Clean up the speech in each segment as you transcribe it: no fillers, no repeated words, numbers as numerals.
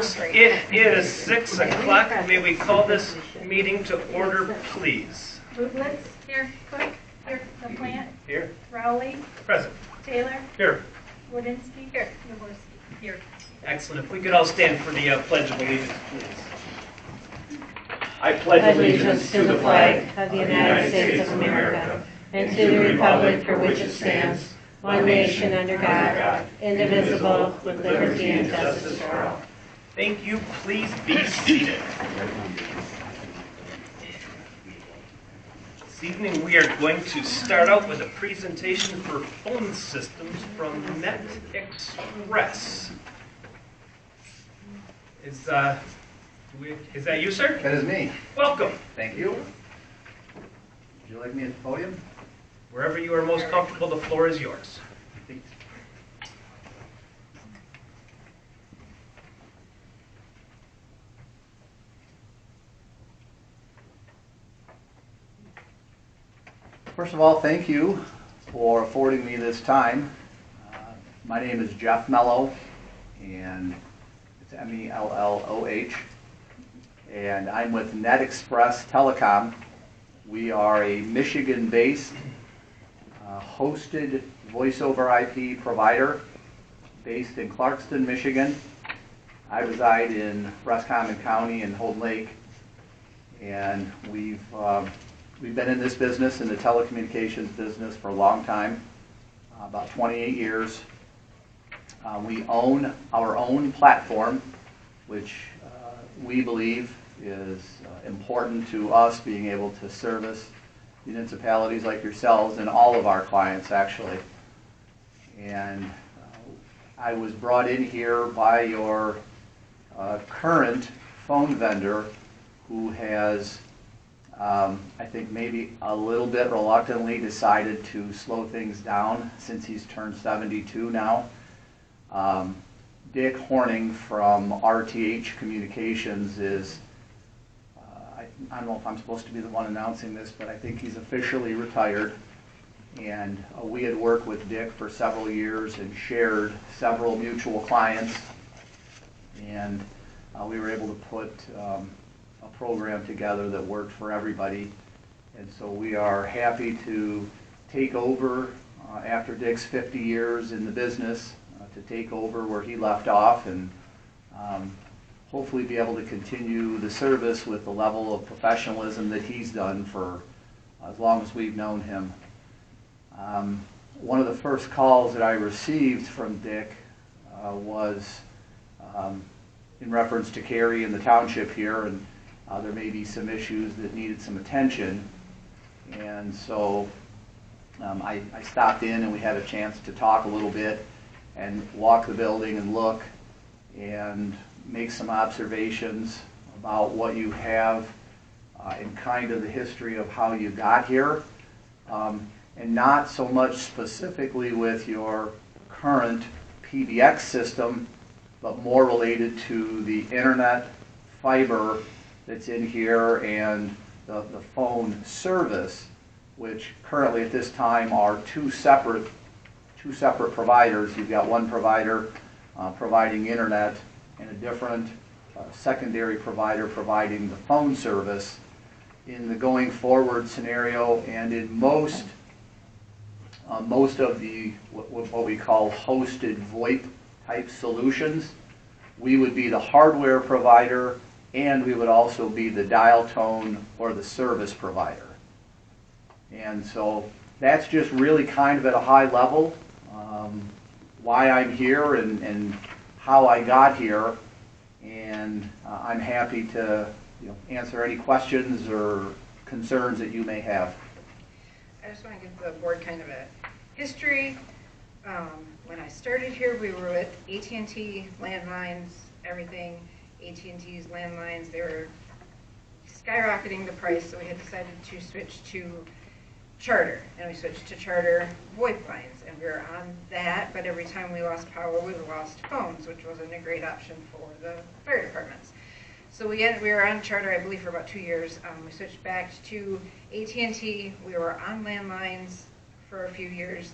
Folks, it is 6 o'clock. May we call this meeting to order, please? Bublitz. Here. Cook. Here. LaPlante. Here. Rowley. Present. Taylor. Here. Wodinsky. Here. Jaworski. Here. Excellent. If we could all stand for the Pledge of Allegiance, please. I pledge allegiance to the flag of the United States of America and to the republic for which it stands, one nation under God, indivisible, with liberty and justice for all. Thank you. Please be seated. This evening we are going to start out with a presentation for phone systems from Net Express. Is that you, sir? That is me. Welcome. Thank you. Would you like me at the podium? Wherever you are most comfortable, the floor is yours. First of all, thank you for affording me this time. My name is Jeff Mello, and it's M-E-L-L-O-H, and I'm with Net Express Telecom. We are a Michigan-based hosted voice-over IP provider based in Clarkston, Michigan. I reside in Roscommon County in Holden Lake, and we've been in this business, in the telecommunications business, for a long time, about 28 years. We own our own platform, which we believe is important to us, being able to service municipalities like yourselves and all of our clients, actually. And I was brought in here by your current phone vendor, who has I think maybe a little bit reluctantly decided to slow things down since he's turned 72 now. Dick Horning from RTH Communications is, I don't know if I'm supposed to be the one announcing this, but I think he's officially retired. And we had worked with Dick for several years and shared several mutual clients. And we were able to put a program together that worked for everybody. And so we are happy to take over after Dick's 50 years in the business, to take over where he left off, and hopefully be able to continue the service with the level of professionalism that he's done for as long as we've known him. One of the first calls that I received from Dick was in reference to Cary and the township here, and there may be some issues that needed some attention. And so I stopped in, and we had a chance to talk a little bit and walk the building and look and make some observations about what you have and kind of the history of how you got here, and not so much specifically with your current PBX system, but more related to the internet fiber that's in here and the phone service, which currently at this time are two separate providers. You've got one provider providing internet and a different secondary provider providing the phone service. In the going forward scenario, and in most of the what we call hosted VoIP type solutions, we would be the hardware provider, and we would also be the dial tone or the service provider. And so that's just really kind of at a high level why I'm here and how I got here. And I'm happy to answer any questions or concerns that you may have. I just want to give the board kind of a history. When I started here, we were with AT&T landlines, everything. AT&T's landlines, they were skyrocketing the price, so we had decided to switch to Charter, and we switched to Charter VoIP lines, and we were on that, but every time we lost power, we lost phones, which wasn't a great option for the fire departments. So we were on Charter, I believe, for about 2 years. We switched back to AT&T. We were on landlines for a few years.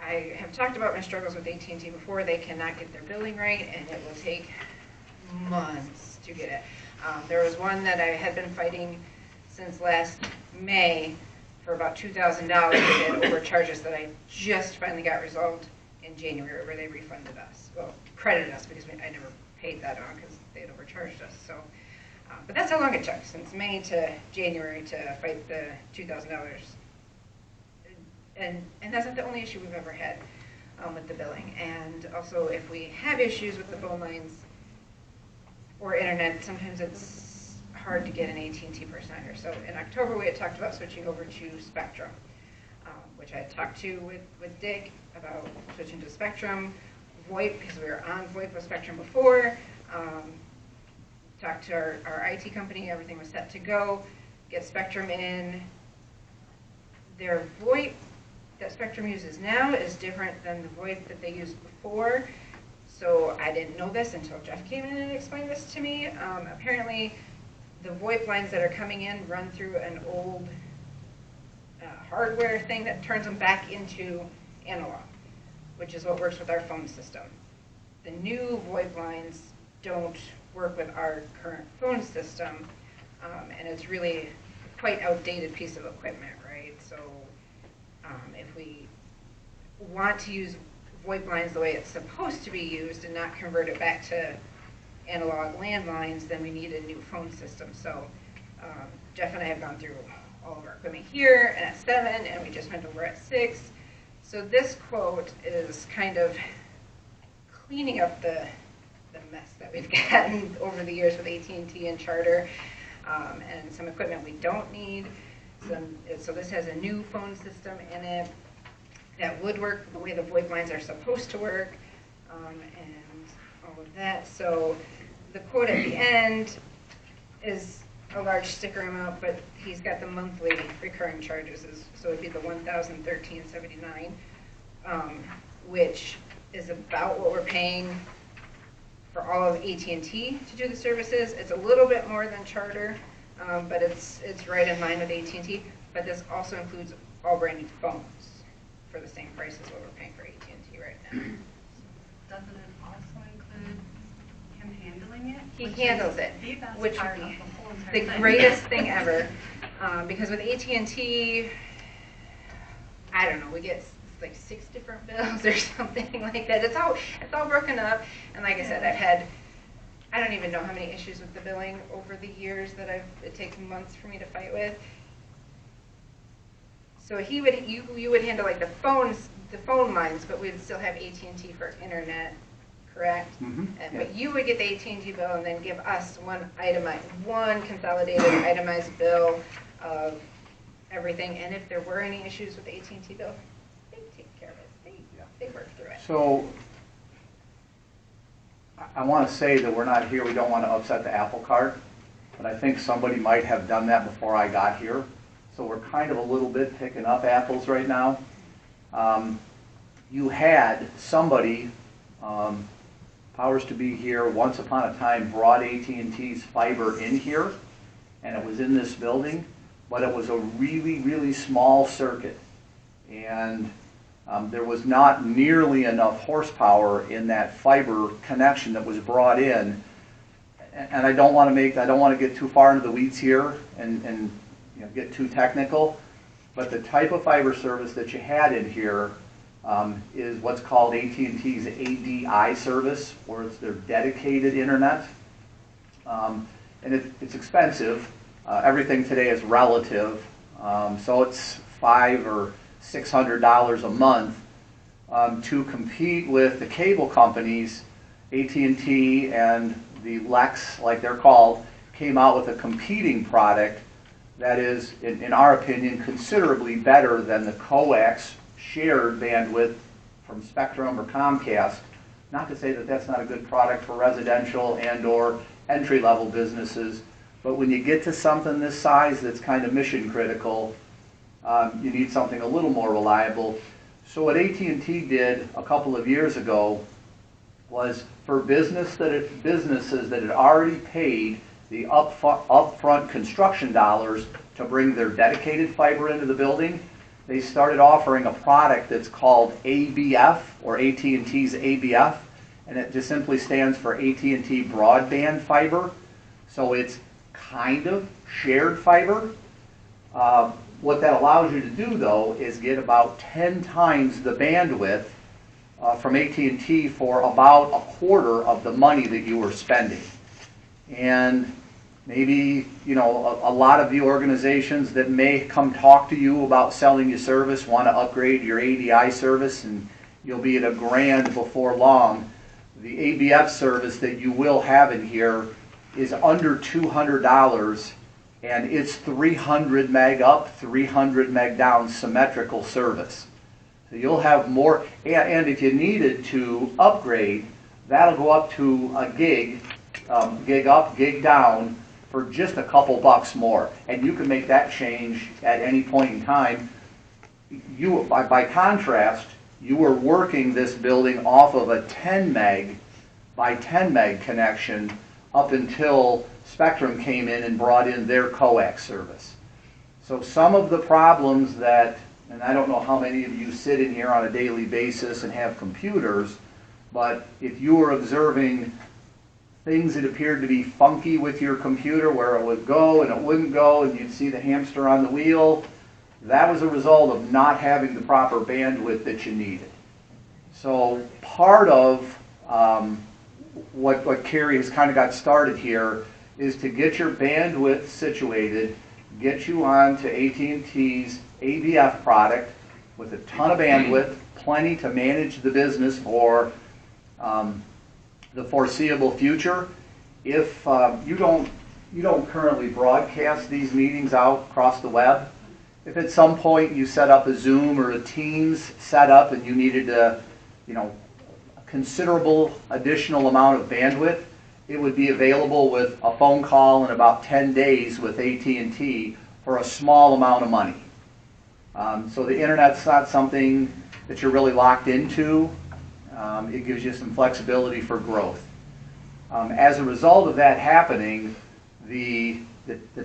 I have talked about my struggles with AT&T before. They cannot get their billing right, and it will take months to get it. There was one that I had been fighting since last May for about $2,000 in overcharges that I just finally got resolved in January, where they refunded us. Well, credited us because I never paid that on because they had overcharged us. So, but that's how long it took, since May to January, to fight the $2,000. And that's not the only issue we've ever had with the billing. And also, if we have issues with the phone lines or internet, sometimes it's hard to get an AT&T person out here. So in October, we had talked about switching over to Spectrum, which I had talked to with Dick about switching to Spectrum. VoIP, because we were on VoIP with Spectrum before. Talked to our IT company, everything was set to go. Get Spectrum in. Their VoIP that Spectrum uses now is different than the VoIP that they used before. So I didn't know this until Jeff came in and explained this to me. Apparently, the VoIP lines that are coming in run through an old hardware thing that turns them back into analog, which is what works with our phone system. The new VoIP lines don't work with our current phone system, and it's really quite outdated piece of equipment, right? So if we want to use VoIP lines the way it's supposed to be used and not convert it back to analog landlines, then we need a new phone system. So Jeff and I have gone through all of our equipment here and at 7, and we just went over at 6. So this quote is kind of cleaning up the mess that we've gotten over the years with AT&T and Charter, and some equipment we don't need. So this has a new phone system in it that would work the way the VoIP lines are supposed to work, and all of that. So the quote at the end is a large sticker amount, but he's got the monthly recurring charges, so it'd be the $1,013.79, which is about what we're paying for all of AT&T to do the services. It's a little bit more than Charter, but it's right in line with AT&T. But this also includes all brand new phones for the same price as what we're paying for AT&T right now. Doesn't it also include him handling it? He handles it, The best which part would be of the whole entire the thing. greatest thing ever. Because with AT&T, I don't know, we get like 6 different bills or something like that. It's all broken up. And like I said, I don't even know how many issues with the billing over the years that it takes months for me to fight with. So you would handle like the phone lines, but we would still have AT&T for internet, correct? Mm-hmm. But you would get the AT&T bill and then give us one consolidated itemized bill of everything. And if there were any issues with the AT&T bill, they take care of it. They work through it. So I want to say that we're not here, we don't want to upset the apple cart, but I think somebody might have done that before I got here. So we're kind of a little bit picking up apples right now. You had somebody, powers to be here, once upon a time brought AT&T's fiber in here, and it was in this building, but it was a really, really small circuit. And there was not nearly enough horsepower in that fiber connection that was brought in. And I don't want to get too far into the weeds here and get too technical, but the type of fiber service that you had in here is what's called AT&T's ADI service, or it's their dedicated internet. And it's expensive. Everything today is relative, so it's $500 or $600 a month to compete with the cable companies. AT&T and the Lex, like they're called, came out with a competing product that is, in our opinion, considerably better than the coax shared bandwidth from Spectrum or Comcast. Not to say that that's not a good product for residential and or entry-level businesses, but when you get to something this size that's kind of mission critical, you need something a little more reliable. So what AT&T did a couple of years ago was for businesses that had already paid the upfront construction dollars to bring their dedicated fiber into the building, they started offering a product that's called ABF, or AT&T's ABF, and it just simply stands for AT&T Broadband Fiber. So it's kind of shared fiber. What that allows you to do, though, is get about 10 times the bandwidth from AT&T for about a quarter of the money that you were spending. And maybe, you know, a lot of the organizations that may come talk to you about selling you service want to upgrade your ADI service, and you'll be at $1,000 before long. The ABF service that you will have in here is under $200, and it's 300 meg up, 300 meg down symmetrical service. So you'll have more, and if you needed to upgrade, that'll go up to a gig up, gig down, for just a couple bucks more. And you can make that change at any point in time. By contrast, you were working this building off of a 10 meg by 10 meg connection up until Spectrum came in and brought in their coax service. So some of the problems that, and I don't know how many of you sit in here on a daily basis and have computers, but if you were observing things that appeared to be funky with your computer, where it would go and it wouldn't go, and you'd see the hamster on the wheel, that was a result of not having the proper bandwidth that you needed. So part of what Carrie has kind of got started here is to get your bandwidth situated, get you on to AT&T's ABF product with a ton of bandwidth, plenty to manage the business for the foreseeable future. If you don't currently broadcast these meetings out across the web, if at some point you set up a Zoom or a Teams setup and you needed a considerable additional amount of bandwidth, it would be available with a phone call in about 10 days with AT&T for a small amount of money. So the internet's not something that you're really locked into. It gives you some flexibility for growth. As a result of that happening, the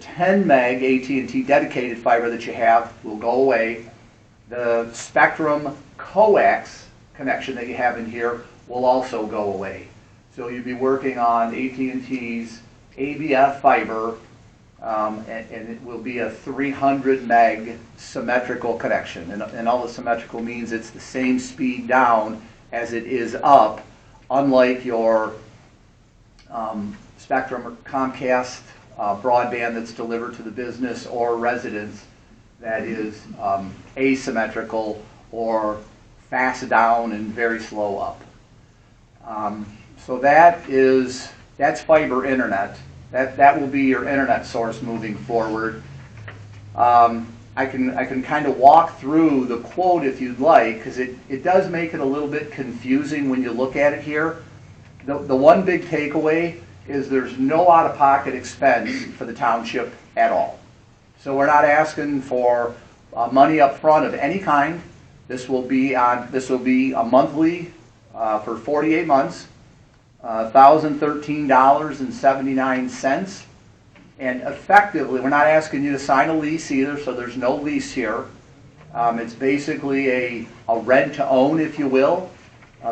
10 meg AT&T dedicated fiber that you have will go away. The Spectrum coax connection that you have in here will also go away. So you'll be working on AT&T's ABF fiber, and it will be a 300 meg symmetrical connection. And all the symmetrical means it's the same speed down as it is up, unlike your Spectrum or Comcast broadband that's delivered to the business or residents that is asymmetrical or fast down and very slow up. So that's fiber internet. That will be your internet source moving forward. I can kind of walk through the quote if you'd like, because it does make it a little bit confusing when you look at it here. The one big takeaway is there's no out-of-pocket expense for the township at all. So we're not asking for money up front of any kind. This will be a monthly for 48 months, $1,013.79. And effectively, we're not asking you to sign a lease either, so there's no lease here. It's basically a rent-to-own, if you will.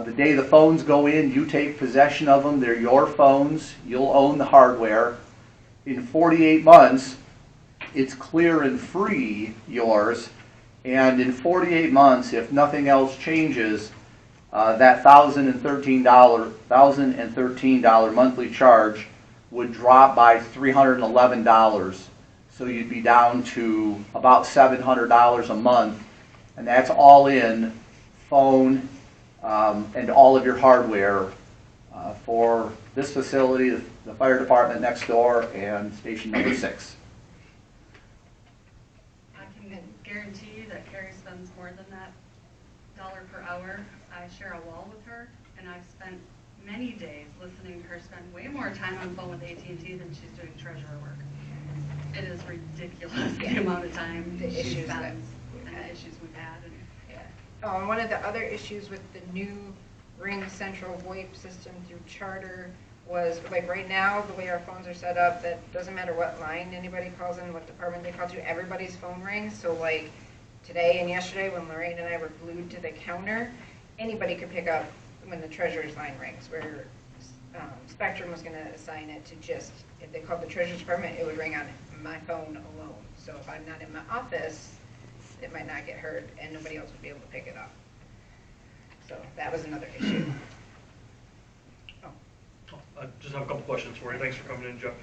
The day the phones go in, you take possession of them. They're your phones. You'll own the hardware. In 48 months, it's clear and free yours. And in 48 months, if nothing else changes, that $1,013 monthly charge would drop by $311. So you'd be down to about $700 a month. And that's all in phone and all of your hardware for this facility, the fire department next door, and station number 6. I can guarantee you that Carrie spends more than that dollar per hour. I share a wall with her, and I've spent many days listening to her spend way more time on the phone with AT&T than she's doing treasurer work. It is ridiculous the amount of time she spends and the issues we've had. And one of the other issues with the new Ring Central VoIP system through Charter was, like right now, the way our phones are set up, that doesn't matter what line anybody calls in, what department they call to, everybody's phone rings. So like, today and yesterday when Lorraine and I were glued to the counter, anybody could pick up when the treasurer's line rings, where Spectrum was going to assign it to just, if they called the treasurer's department, it would ring on my phone alone. So if I'm not in my office, it might not get heard and nobody else would be able to pick it up. So that was another issue. I just have a couple questions for you. Thanks for coming in, Jeff.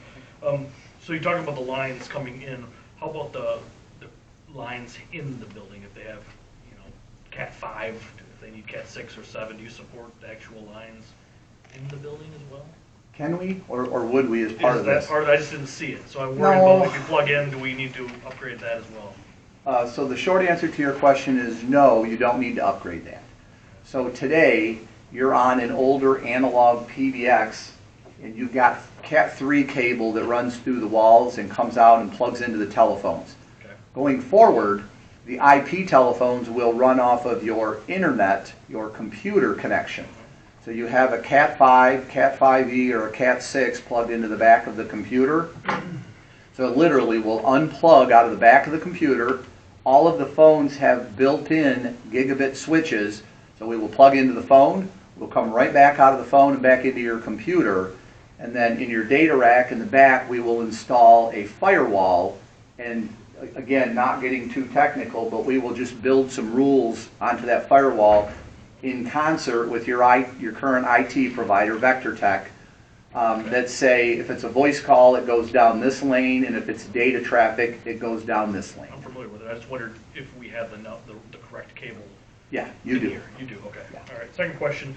So you're talking about the lines coming in. How about the lines in the building? If they have, you know, Cat 5, if they need Cat 6 or 7, do you support the actual lines in the building as well? Can we, or would we as part of this? Is that part of it? I just didn't see it. So I'm worried No. about if you plug in, do we need to upgrade that as well? So the short answer to your question is no, you don't need to upgrade that. So today, you're on an older analog PBX, and you've got Cat 3 cable that runs through the walls and comes out and plugs into the telephones. Okay. Going forward, the IP telephones will run off of your internet, your computer connection. So you have a Cat 5, Cat 5e, or a Cat 6 plugged into the back of the computer. So it literally will unplug out of the back of the computer. All of the phones have built-in gigabit switches, so we will plug into the phone, we'll come right back out of the phone and back into your computer, and then in your data rack in the back we will install a firewall, and again, not getting too technical, but we will just build some rules onto that firewall in concert with your current IT provider, Vector Tech, that say if it's a voice call, it goes down this lane, and if it's data traffic, it goes down this lane. I'm familiar with it. I just wondered if we have the correct cable. Yeah, you in do. here. You do, okay. Yeah. All right. Second question.